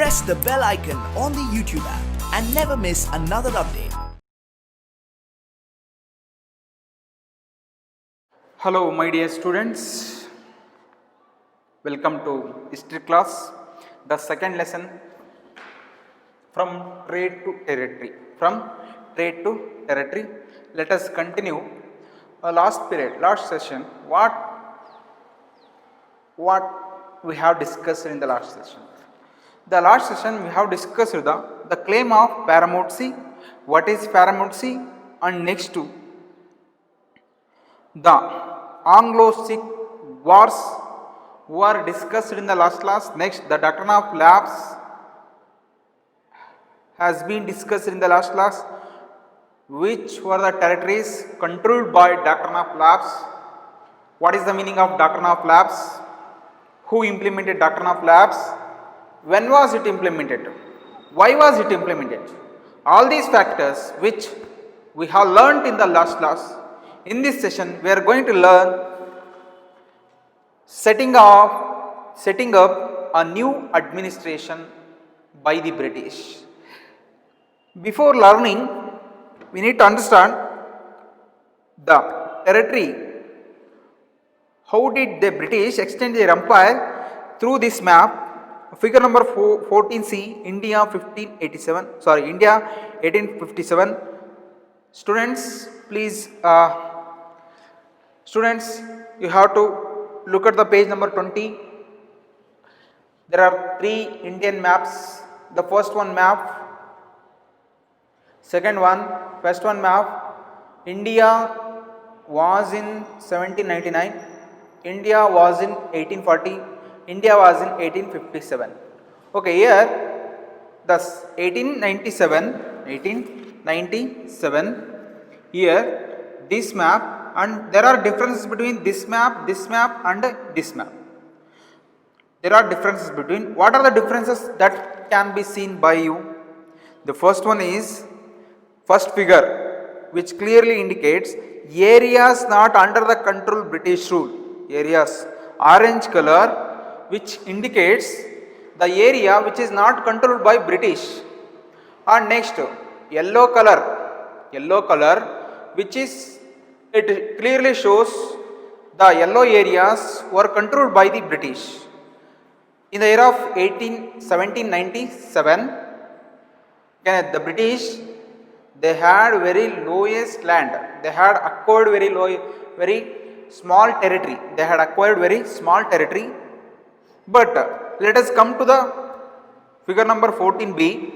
press the bell icon on the YouTube app and never miss another update. Hello my dear students, welcome to history class, the second lesson from trade to territory. Let us continue last session, what we have discussed in the last session. The last session we have discussed the claim of paramountcy, what is paramountcy, and next to the Anglo-Sikh wars were discussed in the last class. Next, the doctrine of lapse has been discussed in the last class. Which were the territories controlled by doctrine of lapse? What is the meaning of doctrine of lapse? Who implemented doctrine of lapse? When was it implemented? Why was it implemented? All these factors which we have learnt in the last class. In this session, we are going to learn setting up a new administration by the British. Before learning, we need to understand the territory. How did the British extend their empire? Through this map. Figure number 14C, India 1857. Students, please. Students, you have to look at the page number 20. There are three Indian maps. The first one map, first one map. India was in 1799. India was in 1840. India was in 1857. Okay, here thus 1897. Here this map. And there are differences between this map and this map. There are differences between. What are the differences that can be seen by you? The first one is first figure, which clearly indicates areas not under the control British rule. Areas, orange color, which indicates the area which is not controlled by British. And next, yellow color, which is, it clearly shows the yellow areas were controlled by the British. In the year of 1797, the British, they had very lowest land. They had acquired very small territory. But let us come to the figure number 14B.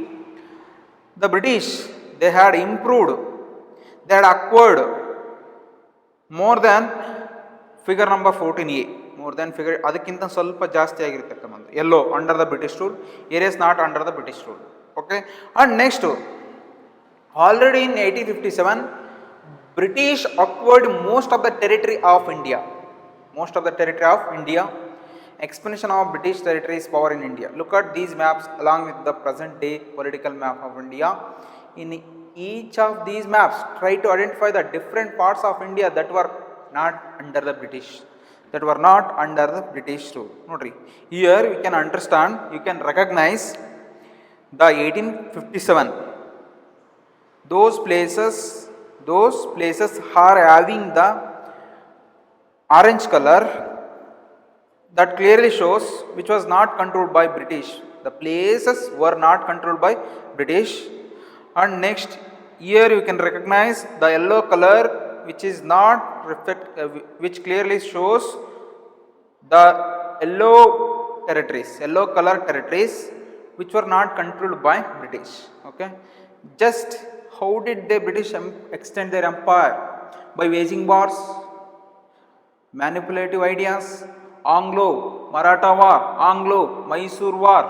The British, they had improved. They had acquired more than figure number 14A, ಅದಕ್ಕಿಂತ ಸ್ವಲ್ಪ ಜಾಸ್ತಿ ಆಗಿರತಕ್ಕಂಥ yellow under the British rule, areas not under the British rule. Okay, and next, already in 1857 British acquired most of the territory of India. Expansion of British territories power in India. Look at these maps along with the present day political map of India. In each of these maps, try to identify the different parts of India that were not under the British rule. Here we can understand, you can recognize the 1857. Those places are having the orange color that clearly shows which was not controlled by British. The places were not controlled by British. And next, here you can recognize the yellow color, which is not which clearly shows the yellow color territories which were not controlled by British. Okay, just how did the British extend their empire? By waging wars, manipulative ideas, Anglo-Maratha War, Anglo-Mysore War,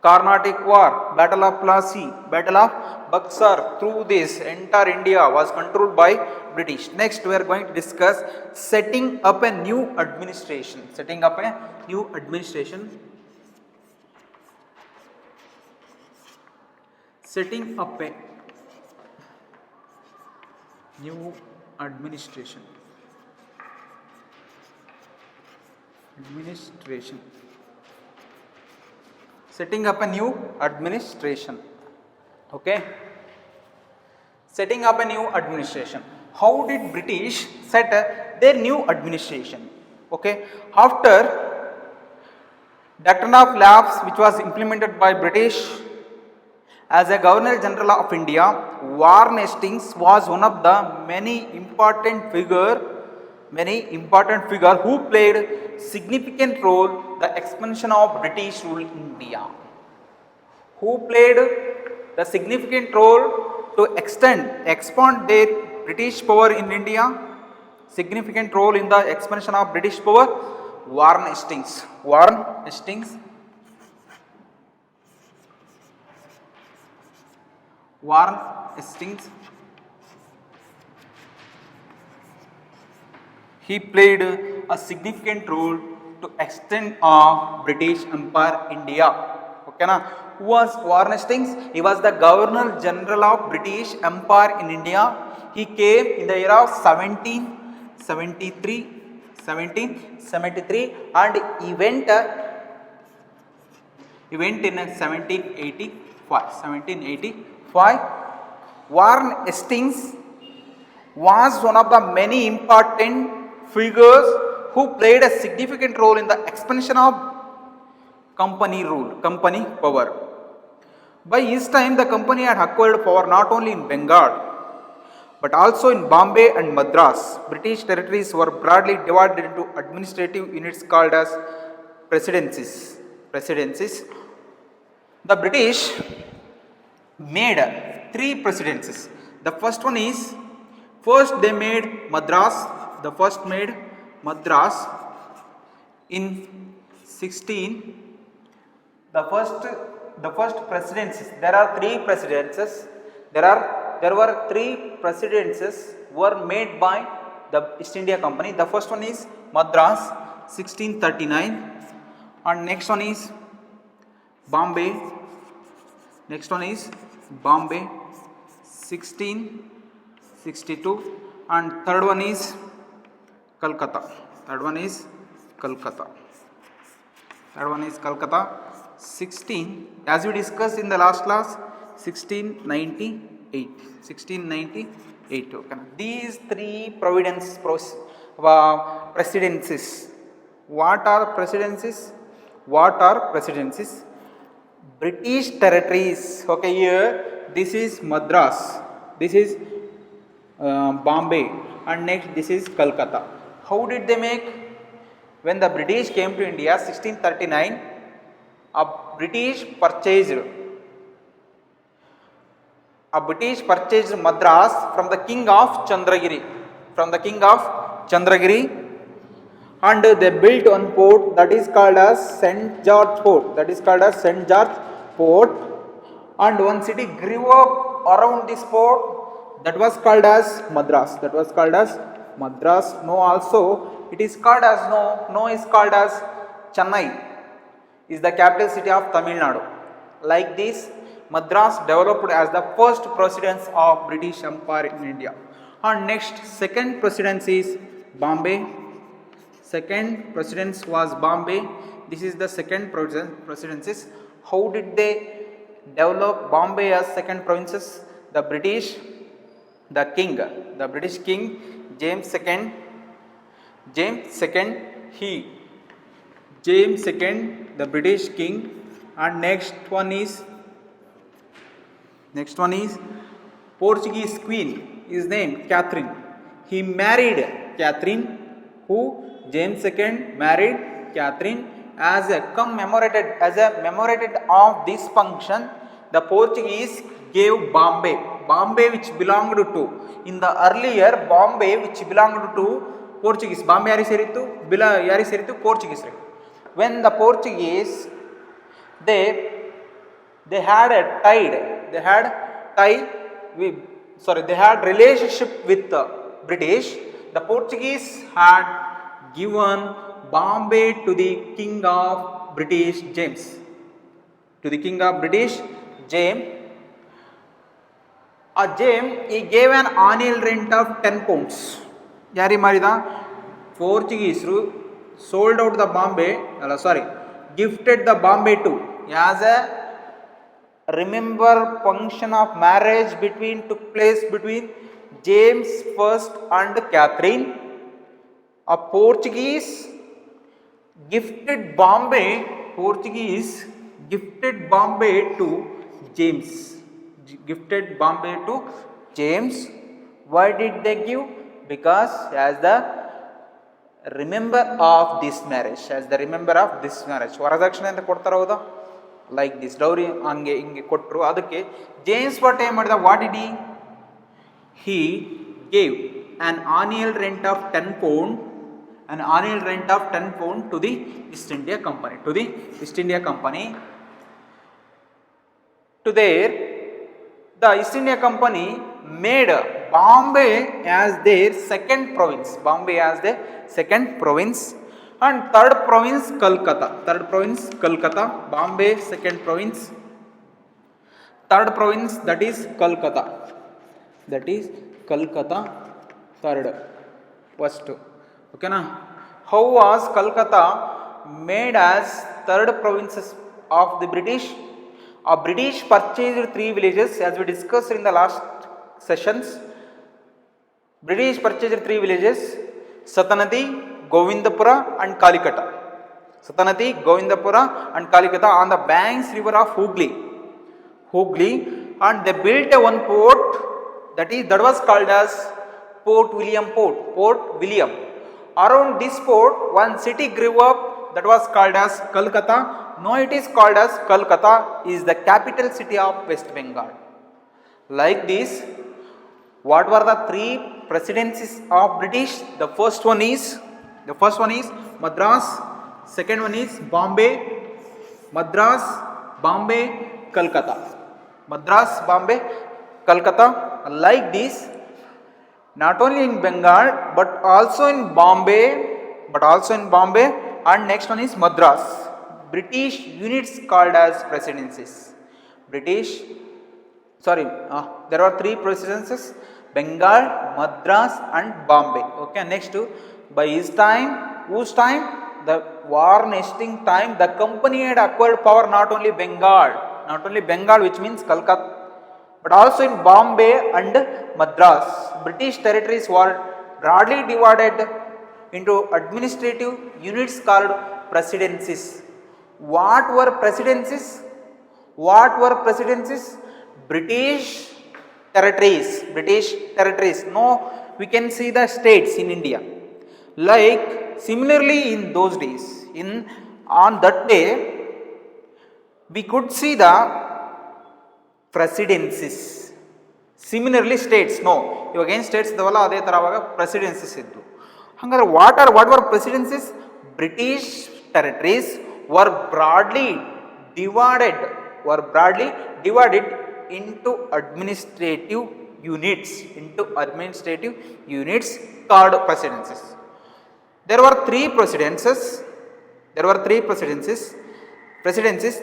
Carnatic War, Battle of Plassey, Battle of Buxar. Through this, entire India was controlled by British. Next, we are going to discuss setting up a new administration. setting up a new administration. Okay, setting up a new administration. How did British set their new administration? Okay, after Doctrine of Lapse, which was implemented by British as a Governor General of India, Warren Hastings was one of the many important figure who played significant role the expansion of British rule in India. Who played the significant role to expand their British power in India? Significant role in the expansion of British power? Warren Hastings. Warren Hastings. Warren Hastings. He played a significant role to extend British Empire India. Okay na? Who was Warren Hastings? He was the Governor General of British Empire in India. He came in the year of 1773 and he went in 1785. Warren Hastings was one of the many important figures who played a significant role in the expansion of company power. By his time, the company had acquired power not only in Bengal but also in Bombay and Madras. British territories were broadly divided into administrative units called as presidencies. The British made 3 presidencies. The first they made Madras. The first made Madras in 16. The first presidencies. There are 3 presidencies. There were 3 presidencies were made by the East India Company. The first one is Madras 1639 and next one is Bombay. Next one is Bombay 1662 and third one is Calcutta. Third one is Calcutta 16, as we discussed in the last class, 1698. Okay. These 3 presidencies. What are presidencies? British territories. Okay, here this is Madras, this is Bombay, and next this is Calcutta. How did they make? When the British came to India 1639, a British purchased Madras from the king of Chandragiri. And they built one port that is called as St. George Port. And one city grew up around this port that was called as Madras. It is called as Chennai is the capital city of Tamil Nadu. Like this, Madras developed as the first presidents of British Empire in India. And next, second presidency is Bombay. Second presidents was Bombay. This is the second presidencies. How did they develop Bombay as second provinces? The British king, James II, the British king, and next one is Portuguese queen is named Catherine. He married Catherine, who James II married Catherine. As a commemorated of this function, the Portuguese gave Bombay which belonged to, in the earlier Bombay which belonged to Portuguese. Bombay yari seritu Portuguese. When the Portuguese they had relationship with the British, the Portuguese had given Bombay to the king of British James. James, he gave an annual rent of 10 pounds. Yari marida Portuguese sold out the gifted the Bombay to as a remember function of marriage took place between James first and Catherine. A Portuguese gifted Bombay to James. Gifted Bombay to James. Why did they give? Because as the remember of this marriage, ವರದಕ್ಷಿಣೆ ಅಂತ ಕೊಡ್ತಾರ ಹೌದಾ, like this dowry ಹಂಗೆ ಹಿಂಗೆ ಕೊಟ್ಟರು. ಅದಕ್ಕೆ James what ಏನ್ ಮಾಡಿದ, what did he gave an annual rent of 10 pound to the East India Company, to there the East India Company made Bombay as their second province, and third province Calcutta, Bombay second province, third province that is Calcutta, third, first. Okay na? How was Calcutta made as third provinces of the British? British purchased 3 villages, as we discussed in the last sessions. British purchased 3 villages, Satanati, Govindapura and Kalikata. On the banks river of Hooghly, and they built one port that was called as Port William. Around this port, one city grew up that was called as Calcutta. Now it is called as Calcutta is the capital city of West Bengal. Like this, what were the 3 presidencies of British? The first one is Madras, second one is Bombay, Calcutta. Like this, not only in Bengal but also in Bombay, and next one is Madras. British units called as presidencies. There are 3 presidencies: Bengal, Madras and Bombay. Okay, next by his time, whose time? The war nesting time, the company had acquired power not only Bengal, which means Calcutta, but also in Bombay and Madras. British territories were broadly divided into administrative units called presidencies. What were presidencies? British territories. Now we can see the states in India. Like similarly in those days, on that day, we could see the presidencies. Similarly states, no, again states idavalla ade tara presidencies iddu. Hangare what were presidencies? British territories were broadly divided into administrative units called presidencies. There were 3 presidencies.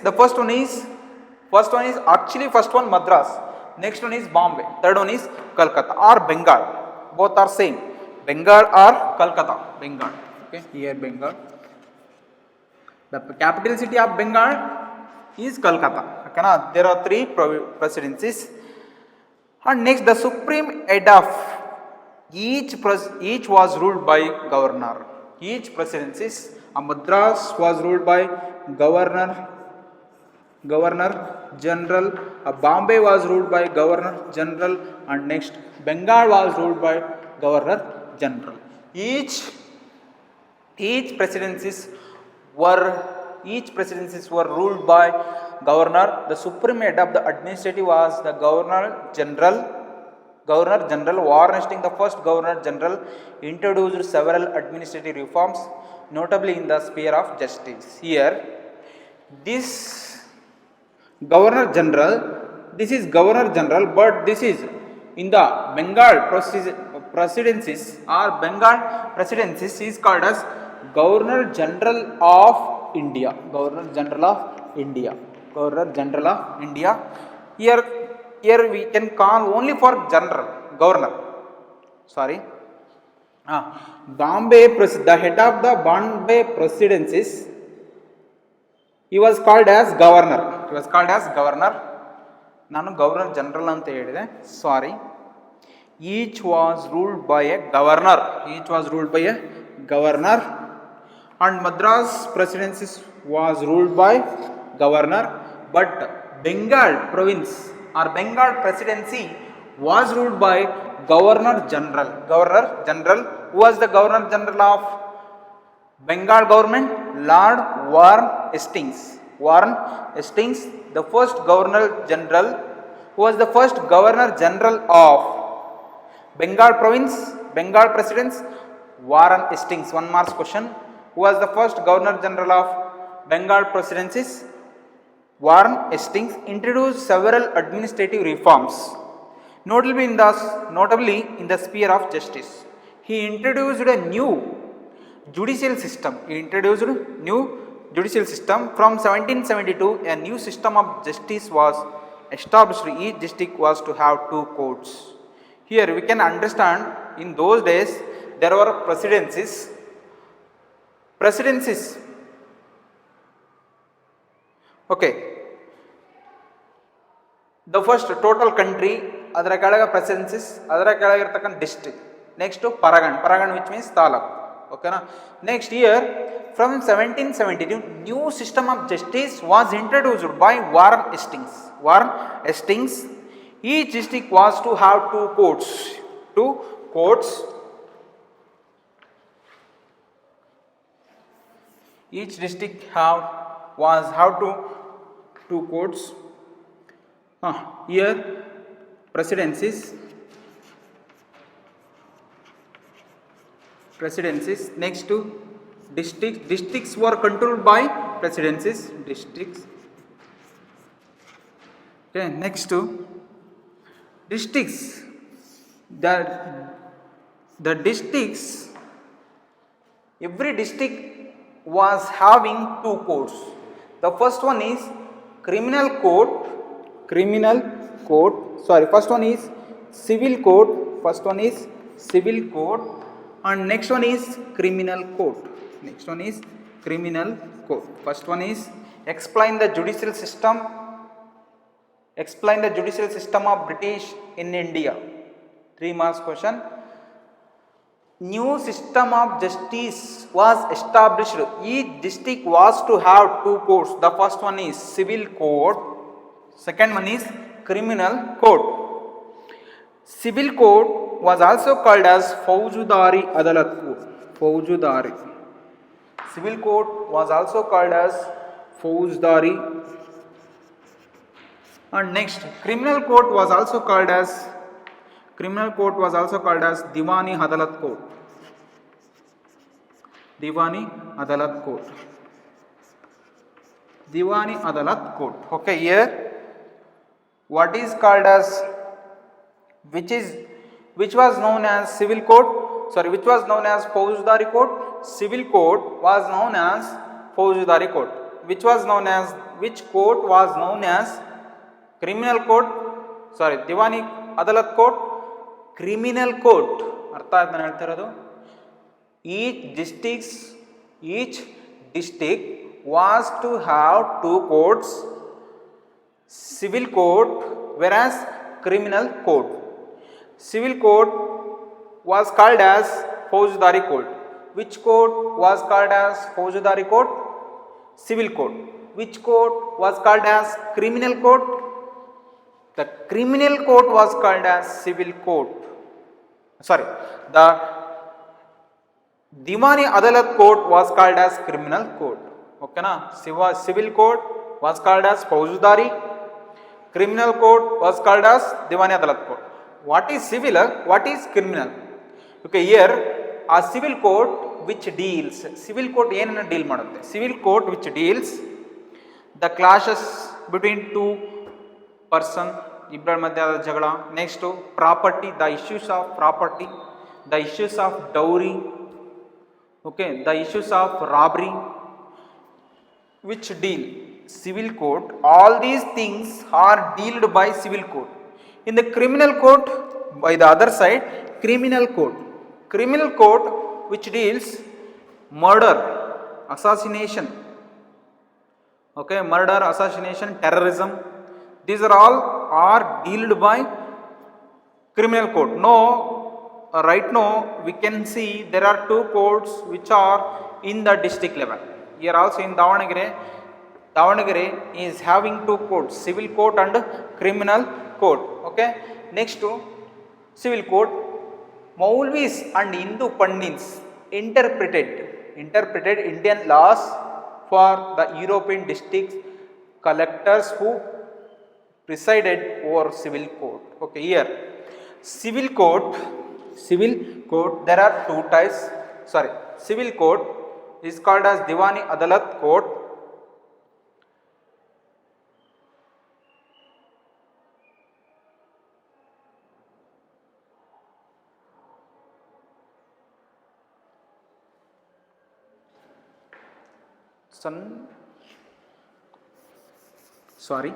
The first one is Madras, next one is Bombay, third one is Calcutta or Bengal. Both are same, Bengal or Calcutta. Okay, here Bengal. The capital city of Bengal is Calcutta. Okay, now there are 3 presidencies. And next, the supreme head of each was ruled by governor. Each presidencies, Madras was ruled by governor general, Bombay was ruled by governor general, and next Bengal was ruled by governor general. Each presidencies were ruled by governor. The supreme head of the administrative was the governor general. War nesting, the first governor general introduced several administrative reforms, notably in the sphere of justice. Here, this governor general, but this is in the Bengal presidencies is called as Governor General of India. Here we can call only for governor. Bombay, the head of the Bombay presidencies he was called as governor. He was called as governor. ನಾನು governor general ಅಂತ ಹೇಳಿದೆ, ಸಾರಿ. Each was ruled by a governor. Each was ruled by a governor. And Madras presidency was ruled by governor. But Bengal province or Bengal presidency was ruled by governor general. Governor general. Who was the governor general of Bengal government? Lord Warren Hastings. Warren Hastings, the first governor general. Who was the first governor general of Bengal province, Bengal presidents? Warren Hastings. 1 marks question. Who was the first governor general of Bengal presidencies? Warren Hastings introduced several administrative reforms, notably in the sphere of justice. He introduced a new judicial system. From 1772, a new system of justice was established. Each district was to have 2 courts. Here we can understand, in those days there were presidencies. Okay, the first total country, ಅದರ ಕೆಳಗೆ presidencies, ಅದರ ಕೆಳಗೆ ಇರತಕ್ಕಂಥ district. Next to Paragan, which means taluk. Okay na? Next year, from 1772, new system of justice was introduced by Warren Hastings. Each district was to have 2 courts. Each district have 2 courts. Here presidencies. Next to districts were controlled by presidencies. Okay, next to districts. The districts, every district was having 2 courts. The first one is criminal court. First one is civil court. And next one is criminal court. First one is explain the judicial system of British in India. 3 marks question. New system of justice was established. Each district was to have 2 courts. The first one is civil court. Second one is criminal court. Civil court was also called as Faujudari Adalat Court. Civil court was also called as Faujudari. And next, criminal court was also called as Diwani Adalat Court. Okay, here what is called as, which was known as civil court, which was known as Faujudari court. Civil court was known as Faujudari court. Which court was known as criminal court, Diwani Adalat court. Criminal court, ಅರ್ಥ ಆಯ್ತು ನಾನು ಹೇಳ್ತಿರೋದು. Each district was to have 2 courts, civil court whereas criminal court. Civil court was called as Faujudari court. Which court was called as Faujudari court? Civil court. Which court was called as criminal court? The criminal court was called as civil court. The Diwani Adalat court was called as criminal court. Okay na? Civil court was called as Faujudari. Criminal court was called as Diwani Adalat court. What is civil? What is criminal? Okay, here a civil court which deals. Civil court ಏನನ್ನ deal ಮಾಡುತ್ತೆ? Civil court which deals the clashes between 2 person, ಇಬ್ಬರ ಮಧ್ಯೆ ಆದ ಜಗಳ. Next property, the issues of property, the issues of dowry, okay, the issues of robbery, which deal civil court. All these things are dealt by civil court. In the criminal court, by the other side, criminal court which deals murder, assassination, Okay, murder, assassination, terrorism, these are all are dealt by criminal code. No, right now we can see there are two codes which are in the district level. Here also in Davanagere is having two codes, civil code and criminal code. Okay, next to civil code, Maulvis and Hindu Pandits interpreted Indian laws for the European district collectors who presided over civil code. Okay, here civil code there are two types. Sorry, civil code is called as Diwani Adalat code. Sorry,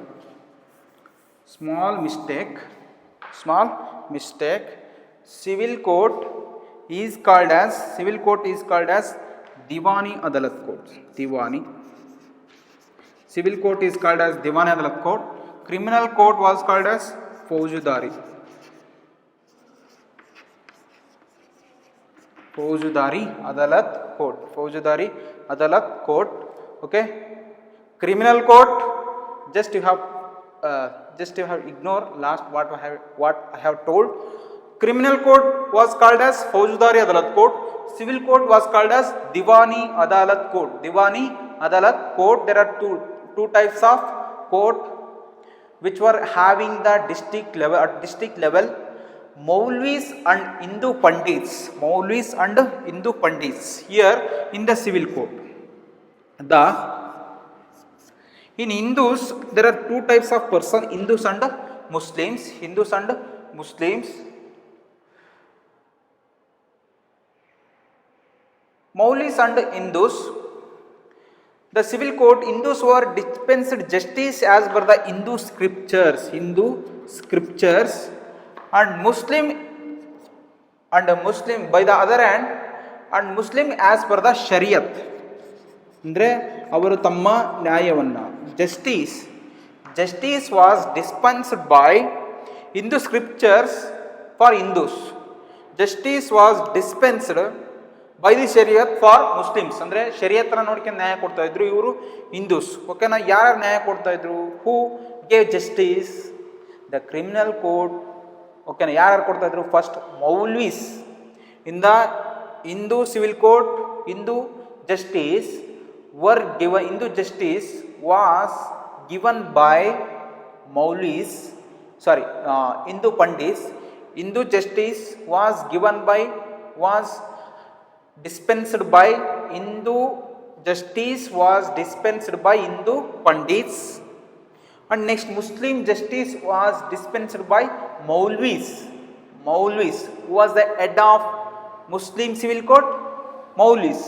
small mistake. Civil code is called as Diwani Adalat code. Civil code is called as Diwani Adalat code. Criminal code was called as Faujudari Adalat code. Okay, criminal code, just you have ignore last what I have told. Criminal code was called as Faujudari Adalat code. Civil code was called as Diwani Adalat code. There are two types of code which were having the district level. Maulvis and Hindu Pandits. Here in the civil code, in Hindus there are two types of person, Hindus and Muslims. Maulis and Hindus, the civil code, Hindus were dispensed justice as per the Hindu scriptures, and Muslim by the other hand, and Muslim as per the Shariat. Andre avaru tamma nyayavanna, justice was dispensed by Hindu scriptures for Hindus. Justice was dispensed by the Shariat for Muslims. Andre Shariat na nodikon ನ್ಯಾಯ ಕೊಡ್ತಾ ಇದ್ರು ಇವರು Hindus. ಓಕೆನಾ, ಯಾರು ನ್ಯಾಯ ಕೊಡ್ತಾ ಇದ್ರು? Who gave justice? The criminal code. ಓಕೆನಾ, ಯಾರು ಕೊಡ್ತಾ ಇದ್ರು? First Maulvis. In the Hindu civil code, Hindu justice was given by Maulvis. Sorry, Hindu Pandits. Hindu justice was dispensed by Hindu Pandits, and next Muslim justice was dispensed by Maulvis. Who was the head of Muslim civil code? Maulvis.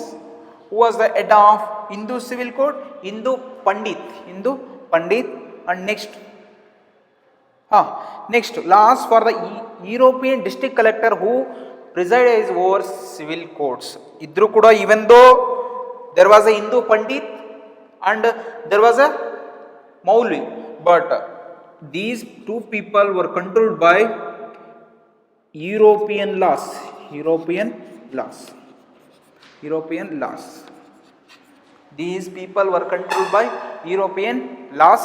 Who was the head of Hindu civil code? Hindu Pandit. And next laws for the European district collector who presides over civil courts. Idru kuda, even though there was a Hindu Pandit and there was a Maulvi, but these two people were controlled by European laws. These people were controlled by European laws.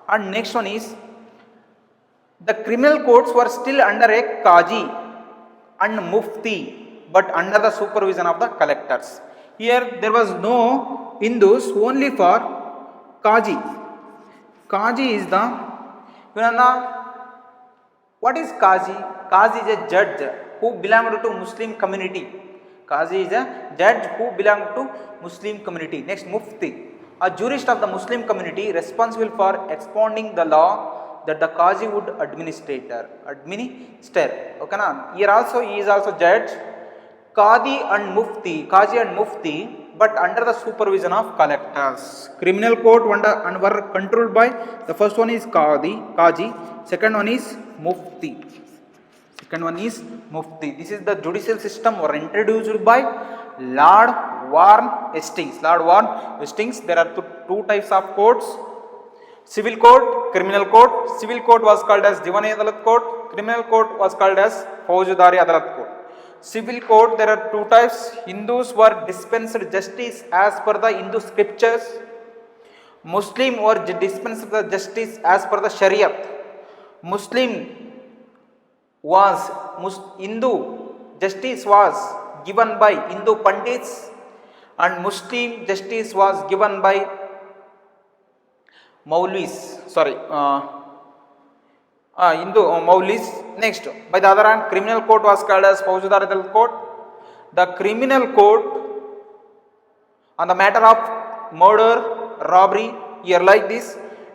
And next one is, the criminal courts were still under a Qazi and Mufti, but under the supervision of the collectors. Here there was no Hindus, only for Qazi. Qazi is the, what is Qazi? Qazi is a judge who belonged to Muslim community. Next, Mufti, a jurist of the Muslim community responsible for expounding the law that the Qazi would administer. Okay na? Here also he is also judge, Qazi and Mufti, but under the supervision of collectors. Criminal code and were controlled by, the first one is Qazi, second one is Mufti. Second one is Mufti. This is the judicial system were introduced by Lord Warren Hastings. Lord Warren Hastings. There are two types of courts: civil court, criminal court. Civil court was called as Divani Adalat court. Criminal court was called as Faujadari Adalat court. Civil court, there are two types. Hindus were dispensed justice as per the Hindu scriptures. Muslim were dispensed the justice as per the Shariat. Hindu justice was given by Hindu Pandits, and Muslim justice was given by Maulvis. Hindu Maulis. Next, by the other hand, criminal court was called as Faujadari Adalat court. The criminal court on the matter of murder, robbery, here like this,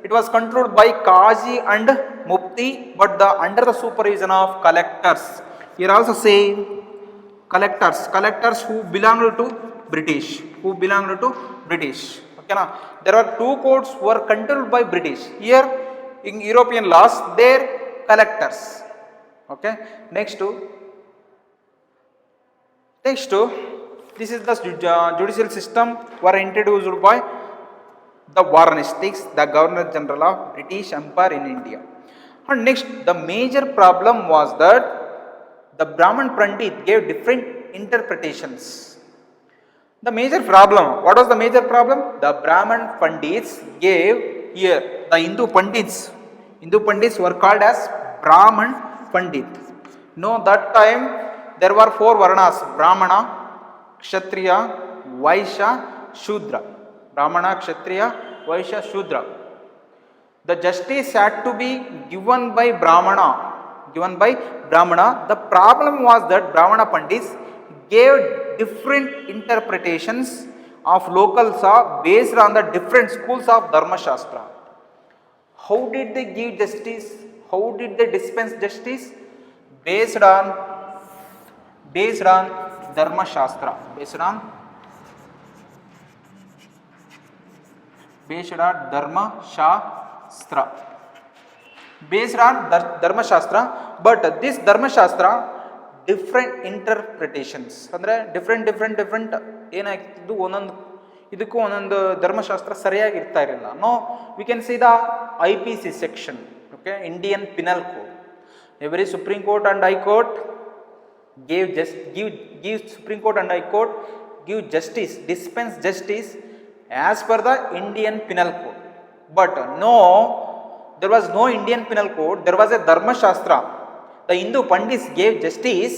it was controlled by Qazi and Mufti, but under the supervision of collectors. Here also say collectors who belonged to British. Okay, now there are two courts who were controlled by British. Here in European laws, they're collectors. Okay, next to this is the judicial system were introduced by the Warren Hastings, the Governor General of British Empire in India. And next, the major problem was that the Brahman Pandit gave different interpretations. The major problem, what was the major problem? The Brahman Pandits gave here, the Hindu Pandits were called as Brahman Pandit. No, that time there were four Varnas: Brahmana, Kshatriya, Vaishya, Shudra. Brahmana, Kshatriya, Vaishya, Shudra. The justice had to be given by Brahmana. The problem was that Brahmana Pandits gave different interpretations of local law based on the different schools of Dharma Shastra. How did they give justice? How did they dispense justice? Based on Dharma Shastra. Based on Dharma Shastra. But this Dharma Shastra, different interpretations. Andre different ಏನಾಗ್ತಿದ್ದು ಇದಕ್ಕೂ ಒಂದೊಂದು ಧರ್ಮಶಾಸ್ತ್ರ ಸರಿಯಾಗಿ ಇರ್ತಾ ಇರಲಿಲ್ಲ. No, we can see the IPC section. Okay, Indian penal code. Every Supreme Court and High Court give Supreme Court and High Court give justice, dispense justice as per the Indian Penal Code. But no, there was no Indian Penal Code. There was a Dharma Shastra. The Hindu Pandits gave justice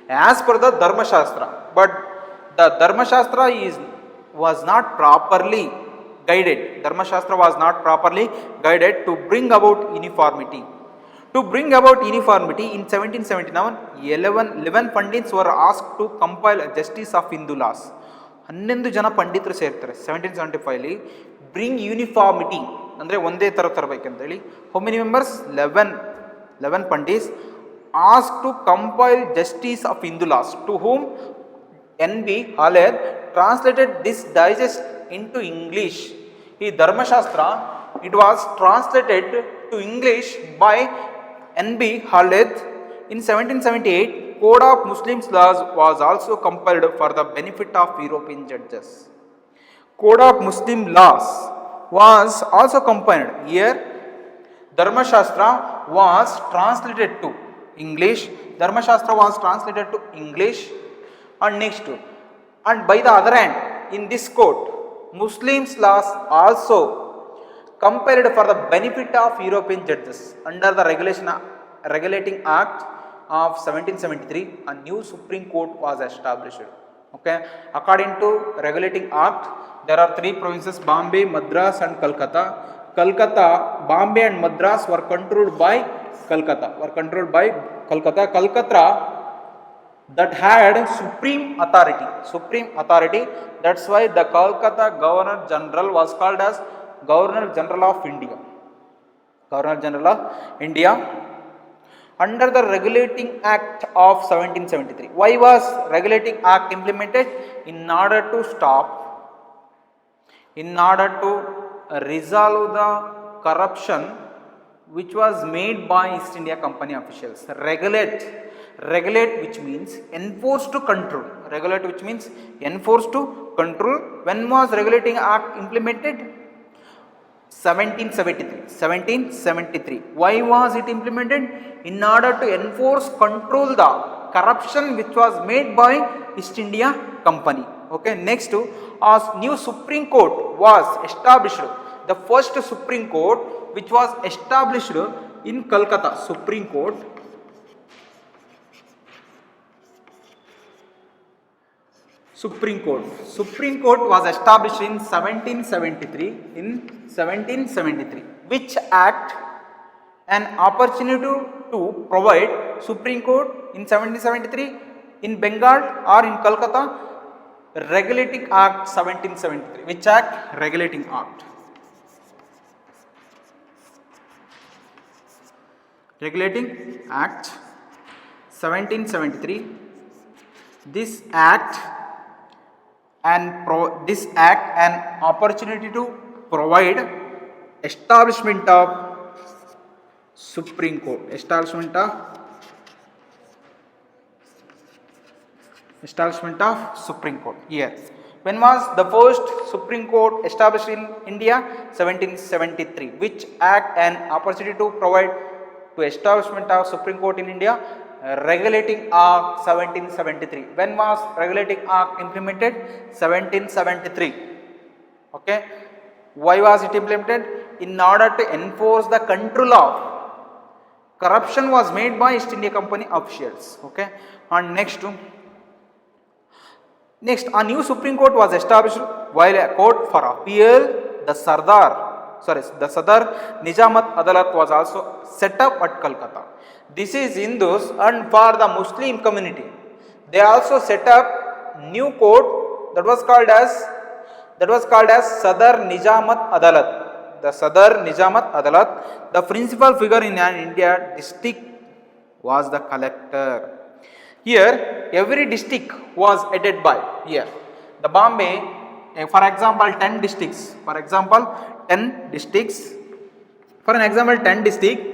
as per the Dharma Shastra. But the Dharma Shastra was not properly guided. Dharma Shastra was not properly guided to bring about uniformity. To bring about uniformity, in 1779, 11 Pandits were asked to compile a justice of Hindu laws. 11 ಜನ ಪಂಡಿತರು ಸೇರ್ತಾರೆ 1775 bring uniformity ಅಂದರೆ ಒಂದೇ ಥರ ತರಬೇಕಂತೇಳಿ. How many members? 11 Pandits asked to compile justice of Hindu laws, to whom N.B. Haled translated this digest into English. ಈ ಧರ್ಮಶಾಸ್ತ್ರ, it was translated to English by N.B. Haled. In 1778, Code of Muslims laws was also compiled for the benefit of European judges. Code of Muslim laws was also compiled. Here, Dharma Shastra was translated to English. Dharma Shastra was translated to English. And next, and by the other hand, in this code, Muslims laws also compiled for the benefit of European judges. Under the Regulating Act of 1773, a new Supreme Court was established. Okay, according to Regulating Act, there are 3 provinces: Bombay, Madras and Calcutta. Bombay and Madras were controlled by Calcutta. Calcutta that had supreme authority. That's why the Calcutta Governor General was called as Governor General of India. Under the Regulating Act of 1773. Why was Regulating Act implemented? In order to resolve the corruption which was made by East India Company officials. Regulate which means enforce to control. Regulate which means enforce to control. When was Regulating Act implemented? 1773. Why was it implemented? In order to enforce, control the corruption which was made by East India Company. Okay, next to a new Supreme Court was established. The first Supreme Court which was established in Calcutta. Supreme Court was established in 1773. Which act an opportunity to provide Supreme Court in 1773 in Bengal or in Calcutta? Regulating Act 1773. Which act? Regulating Act. Regulating Act 1773. This act an opportunity to provide establishment of Supreme Court. Establishment of Supreme Court. Here, when was the first Supreme Court established in India? 1773. Which act an opportunity to provide to establishment of Supreme Court in India? Regulating Act 1773. When was Regulating Act implemented? 1773. Okay. Why was it implemented? In order to enforce the control of corruption was made by East India Company officials. Okay. And next, a new Supreme Court was established while a court for appeal, the Sadar Nijamat Adalat was also set up at Calcutta. This is Hindus, and for the Muslim community, they also set up new court that was called as Sadar Nijamat Adalat. The Sadar Nijamat Adalat. The principal figure in an India district was the collector. Here, every district was headed by the Bombay. For example, 10 districts. For an example, 10 districts.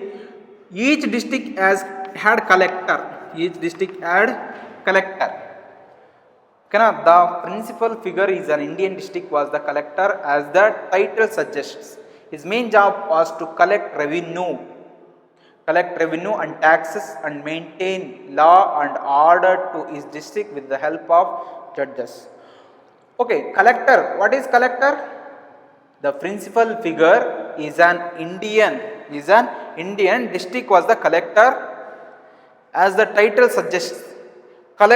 Each district had collector. The principal figure is an Indian district was the collector, as the title suggests. His main job was to collect revenue and taxes and maintain law and order to his district with the help of judges. Okay, collector. What is collector? The principal figure is an Indian. District was the collector, as the title suggests. As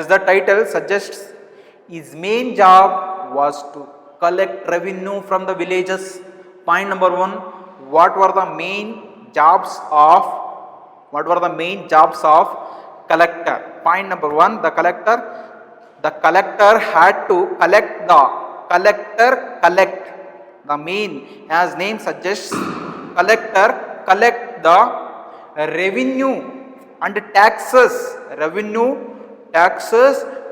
the title suggests, his main job was to collect revenue from the villages. Point number 1. What were the main jobs of collector? Point number 1. The collector had to collect the main, as name suggests, collector collect the revenue and taxes,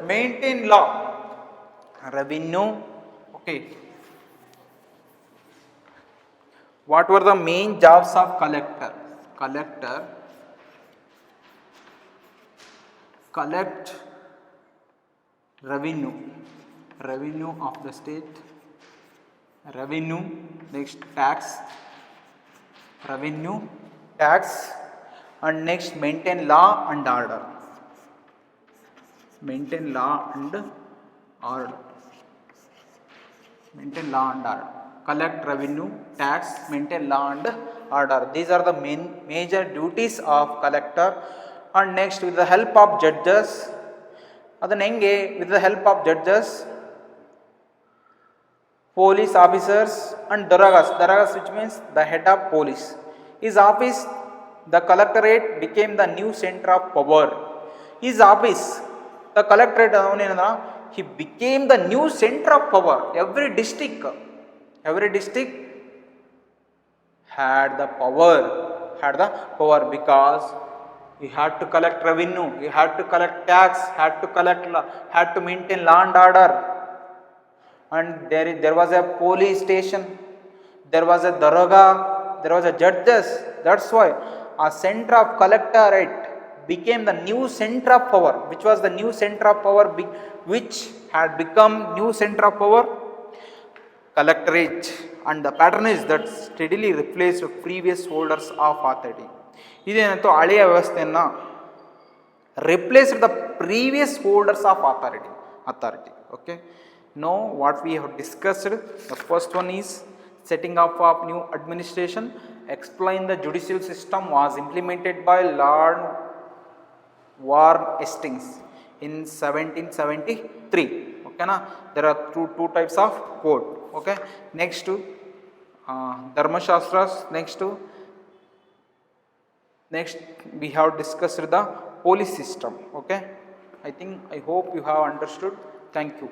maintain law, revenue. Okay. What were the main jobs of collector? Collect revenue of the state, next tax, and next maintain law and order. Collect revenue, tax, maintain law and order. These are the major duties of collector. And next, with the help of judges, police officers and daragas, which means the head of police. His office, the collectorate, became the new center of power. His office, the collectorate, he became the new center of power. Every district had the power because he had to collect revenue, he had to collect tax, had to maintain law and order. And there was a police station there was a daraga, there was a judges. That's why a center of collectorate became the new center of power. Which was the new center of power? Which had become new center of power? Collectorate, and the patronage that steadily replaced previous holders of authority. ಇದೇನಾಯ್ತು, ಹಳೆಯ ವ್ಯವಸ್ಥೆಯನ್ನು replaced the previous holders of authority. Okay, now what we have discussed, the first one is setting up of new administration. Explain the judicial system was implemented by Lord Warren Hastings in 1773. Okay na, there are two types of code. Okay, next to dharma shastras. Next we have discussed the police system. Okay, I hope you have understood. Thank you.